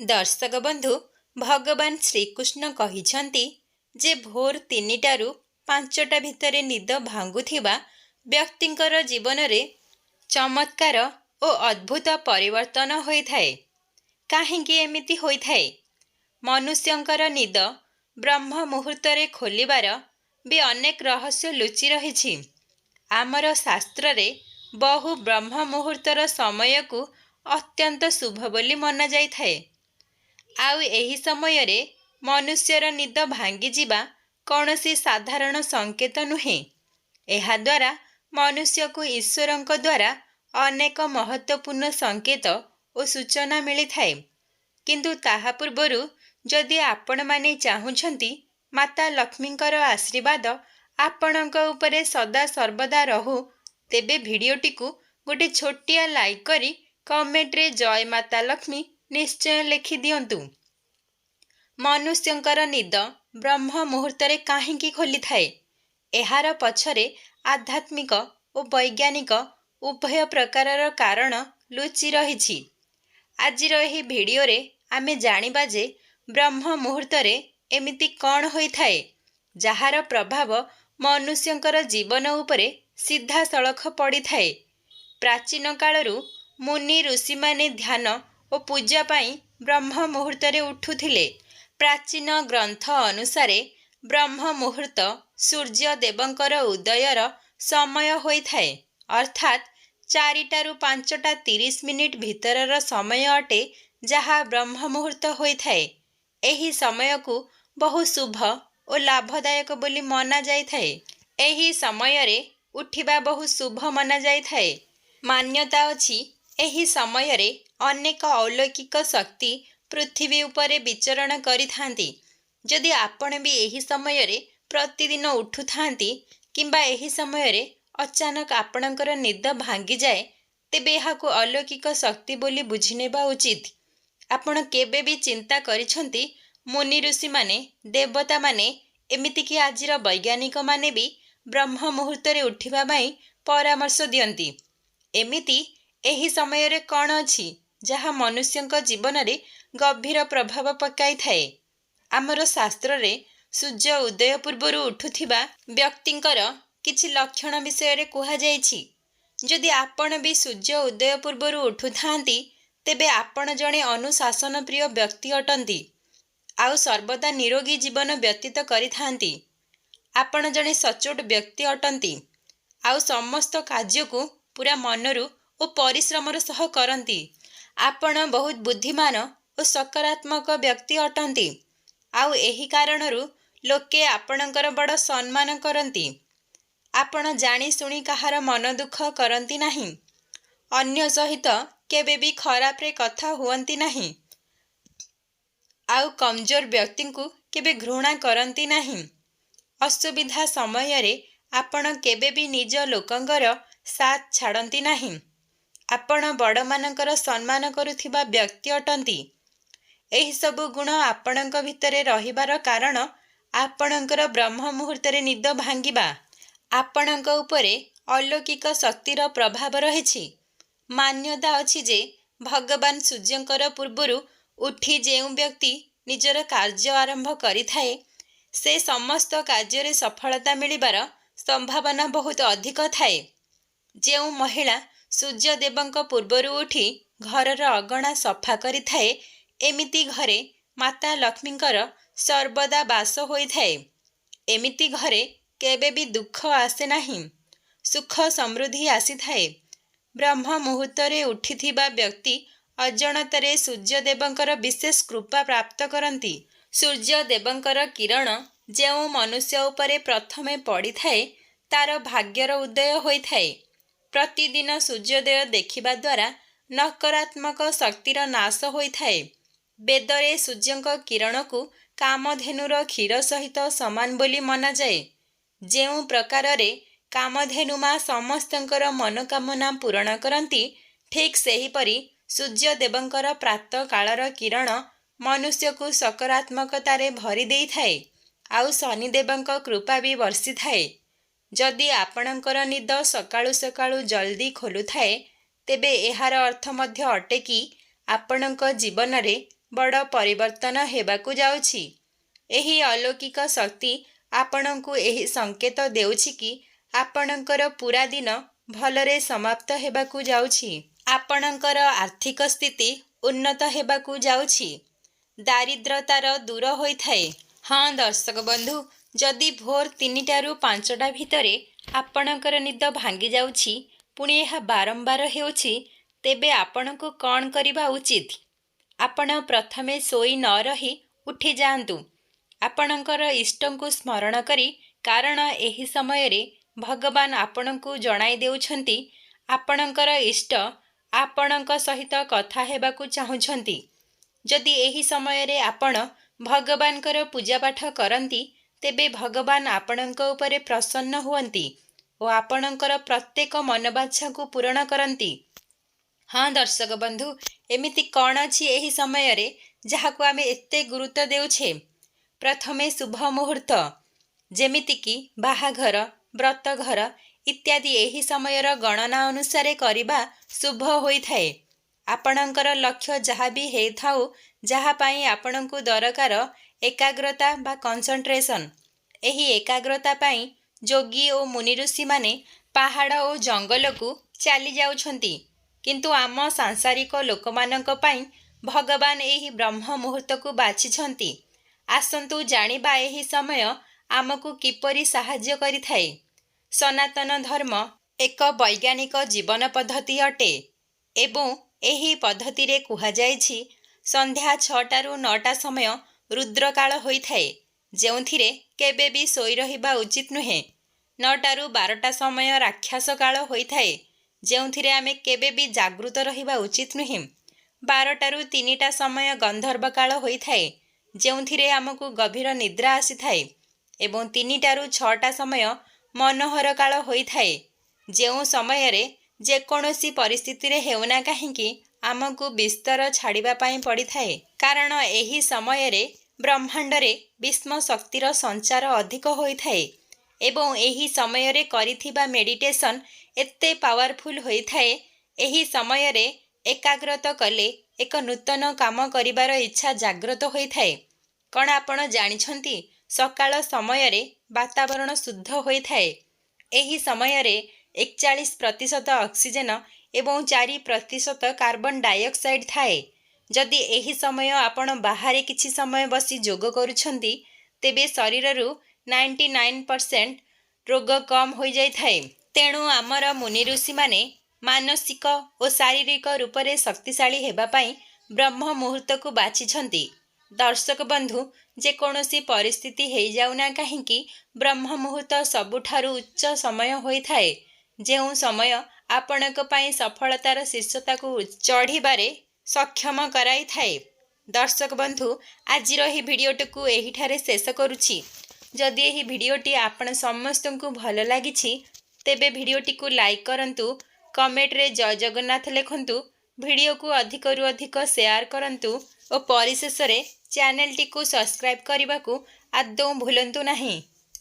दर्शक बंधु भगवान श्रीकृष्ण कहिछंती जे भोर 3टारू 5टा भितरे निद भांगुथिबा व्यक्तिंकर जीवन रे चमत्कार ओ अद्भुत परिवर्तन होइथाए। काहेकि एमिति होइथाए? मनुष्यंकर निद ब्रह्म मुहूर्तरे खोलिबार भी अनेक रहस्य लुचि रहिछि। आमर शास्त्र रे बहु ब्रह्म मुहूर्तर समय को अत्यंत शुभ बोली मना जाइथाए। आउ एही समय रे मनुष्यर निद भांगी जिबा कौनसी साधारण संकेत नुहे। एहा द्वारा मनुष्य को ईश्वरंक द्वारा अनेक महत्वपूर्ण संकेत और सूचना मिली थाए। किंतु ताहा पूर्वरु जदि आपण माने चाहुछंती माता लक्ष्मींकर आशीर्वाद आपणक उपरे सदा सर्वदा रहु, तेबे भिडियोटी को गोटे छोटिया लाइक करी कमेंट रे जय माता लक्ष्मी निश्चय लिखि दियंतु। मनुष्यंकर निद ब्रह्म मुहूर्तरे काहेकि खोली थाए? एहार पछरे आध्यात्मिक और वैज्ञानिक उभय प्रकारर कारण लुचि रहिछि। आजिर एही भिडियो रे आमे जानिबा जे ब्रह्म मुहूर्तरे एमिति कौन होई थाए जहार प्रभाव मनुष्यंकर जीवन उपरे सीधा सड़ख पड़ी थाए। प्राचीन कालरू मुनि ऋषि माने ध्यान और पूजा पाई ब्रह्म मुहूर्तरे उठुथिले। प्राचीन ग्रंथ अनुसारे ब्रह्म मुहूर्त सूर्य देवंकर उदयर समय होई थाए, अर्थात 4टारू 5टा 30 मिनिट भितरर समय अटे जहा ब्रह्म मुहूर्त होई थाए। एही समय को बहु शुभ और लाभदायक बोली मना जाई थाए। एही समय रे उठिबा बहु शुभ मना जाई थाए। मान्यता अछि एही समय रे अनेक अलौकिक शक्ति पृथ्वी उपरे विचरण करिथांती। जदि आपण भी एही समय रे प्रतिदिन उठुथांती किंबा एही समय रे अचानक आपणकर निद भांगी जाए, तेबे एहाकु अलौकिक शक्ति बोली बुझिनेबा उचित। आपण केबे भी चिंता करिछंती मुनि ऋषि माने देवता माने एमिति कि आजिर वैज्ञानिक माने भी ब्रह्म मुहूर्त रे उठिबा पई परामर्श दियंती। एमिति एही समय रे कौन अछि जहा मनुष्यंक जीवन रे गभीर प्रभाव पकाई थाए। आमर शास्त्र रे सूर्य उदय पूर्वरु उठुथिबा व्यक्तिंकर किछि लक्षण विषय रे कुहा जाइछि। जदि आपण भी सूर्य उदय पूर्वरु उठुथांती तेबे आपण जणे अनुशासन प्रिय व्यक्ति अटंती, आउ सर्वदा निरोगी जीवन व्यतीत करिथांती। आपण जणे सचोट व्यक्ति अटंती, आउ समस्त कार्य को पूरा मनरु और परिश्रमर सह करंती। आपण बहुत बुद्धिमान और सकारात्मक व्यक्ति अटंती, आउ एही कारणरु लोके आपणकर बड़ सम्मान करंती। आपण जानी सुनी कहार मन दुख करंती नहीं। अन्य सहित केबे भी खराब रे कथा हुअंती नहीं। आउ कमजोर व्यक्ति को केबे घृणा करंती नहीं। असुविधा समय रे आपण केबे भी निज लोकंगर साथ छाड़ंती नहीं। आपण बड़ मानकर सम्मान करुथिबा व्यक्ति अटंती। एही सबु गुण आपणक भितरे रहिबार कारण आपणकर ब्रह्म मुहूर्तरे निद भांगिबा। आपणक उपरे अलौकिक शक्तिर प्रभाव रहिछि। मान्यता अछि जे भगवान सूर्यंकर पूर्वरु उठी जेउ व्यक्ति निजर कार्य आरंभ करिथाए, से समस्त कार्य रे सफलता मिलिबार संभावना बहुत अधिक थाए। जेउ महिला सूर्य देवंक पूर्वरु उठी घरर अगणा सफा करिथाए, एमिति घरे माता लक्ष्मींकर सर्वदा वास होइथाए। एमिति घरे केबे भी दुख आसे नहीं, सुख समृद्धि आसीथाए। ब्रह्म मुहूर्तरे उठिथिबा व्यक्ति अजणतरे सूर्य देवंकर विशेष कृपा प्राप्त करंती। सूर्य देवंकर किरण जेउ मनुष्य उपरे प्रथमे पड़ी थाए, तार भाग्यर उदय होइथाए। प्रतिदिन सूर्योदय देखिबा द्वारा नकारात्मक शक्तिर नाश होइथाए। वेदरे सूर्यंक किरण को कामधेनुर क्षीर सहित समान बोली मना जाए। जेउ प्रकार रे कामधेनु मा समस्तंकर मनोकामना पूर्ण करंती, ठीक सेही परी सूर्य देवंकर प्रातः कालर किरण मनुष्य को सकारात्मकतारे भरी देई थाए, आउ शनि देवंक कृपा भी वर्षी थाए। जदि आपणकर निद सकाळु सकाळु जल्दी खोलु थाए, तेबे एहार अर्थ मध्य अटे कि आपणक जीवन रे बड़ परिवर्तन हेबाकु जाउछि। एही अलौकिक शक्ति आपणଙ୍କୁ एही संकेत देउछि कि आपणଙ୍କର पूरा दिन भलरे समाप्त हेबाकु जाउछि। आपणଙ୍କର आर्थिक स्थिति उन्नत हेबाकु जाउछि। दारिद्रतार दूर होइथाए। हाँ दर्शक बंधु, जदि भोर 3टारू 5टा भितरे आपणଙ୍କର निद भांगी जाउछि, पुणी ଏହା बारंबार हेउछि, तेबे आपणଙ୍କୁ कौन करिबा उचित? आपण प्रथमे सोई न रही उठी जाआंतु। आपणଙ୍କର इष्टଙ୍କୁ स्मरण करी, कारण एही समयरे भगवान आपणଙ୍କୁ जणाई देउछंती आपणଙ୍କର इष्ट आपणଙ୍କ सहित कथा हेबाकु चाहुछंती। जदि एही समयरे आपण भगवानकर पूजा पाठ करंती, तेबे भगवान आपणଙ୍କ उपरे प्रसन्न हुअंती ओ आपणଙ୍କର प्रत्येक मनबाच्छा को पूर्ण करंती। हाँ दर्शक बंधु, एमिति कौन अछि एही समयरे जाहाकु आमे एते गुरुत्व देउछे? प्रथमे शुभ मुहूर्त, जेमितिकी बाहाघर, व्रतघर इत्यादि एही समयर गणना अनुसारे करिबा शुभ होइथाए। आपणଙ୍କର लक्ष्य जहाँ भी हेइथाउ, जहाँ पाई आपणଙ୍କୁ दरकार एकाग्रता बा कंसंट्रेशन, एही एकाग्रता पाई जोगी ओ मुनि ऋषि माने पहाड़ ओ जंगल को चली जाउछंती, किंतु आम सांसारिक लोकमानंक पाई भगवान एही ब्रह्म मुहूर्त को बाछिछंती। आसंतु जानिबा एही समय आमको किपरि साहाय्य करिथाए। सनातन धर्म एक वैज्ञानिक जीवन पद्धति अटे एवं एही पद्धति रे कुहा जायछि संध्या 6टारू 9टा समय रुद्रकाल होइथाए, जेउथिरे केबे भी सोई रहिबा उचित नुहे। 9टारू 12टा समय राक्षस काल होइथाए, जेउथिरे आमे केबे भी जागृत रहिबा उचित नुहे। 12टारू 3टा समय गंधर्व काल होइथाए, जेउथिरे आमको गभीर निद्रा आसीथाए एवं 3टारू 6टा समय मनोहर काल होइथाए, जेउ समयरे जेकोनोसी परिस्थिति रे हेउना काहेकि आमको बिस्तर छाड़िबा पाई पड़िथाए, कारण एही समयरे ब्रह्मांडरे विष्म शक्तिर संचार अधिक होइथाए एवं एही समयरे करिथिबा मेडिटेशन एते पावरफुल होइथाए। एही समयरे एकाग्रत कले एक नूतन काम करिबार इच्छा जागृत होइथाए। कण आपण जानिछंती सकाळ समयरे वातावरण शुद्ध होइथाए। एही समयरे 41% ऑक्सीजन एवं 4% कार्बन डाइऑक्साइड थाए। जदि एही समय आपण बाहरे किछि समय बसी जोग करूछंती, तेबे शरीररू 99% रोग कम हो जाइथाए। तेणु आमर मुनि ऋषि माने मानसिक और शारीरिक रूपरे शक्तिशाली हेबा पाई ब्रह्म मुहूर्त को बाछिछंती। दर्शक बंधु, जेकोनोसी परिस्थिति हेइ जाउना काहेकि ब्रह्म मुहूर्त सबुठारु उच्च समय होइथाए, जेउ समय आपणक पाई सफलतार शीर्षता को चढ़िबारे सक्षम कराई थाए। दर्शक बंधु, आजिर ही भिडियोटी को एहिठारे शेष करुछि। जदि एही भिडियोटी आपण समस्तଙ୍କୁ भल लागिछि, तेबे भिडियोटी को लाइक करंतु, कमेंट रे जय जगन्नाथ लिखंतु, भिडियो को अधिकरु अधिक शेयर करंतु और परिशेष रे चैनल टी को सब्सक्राइब करने को आदौ भूलंतु नहीं।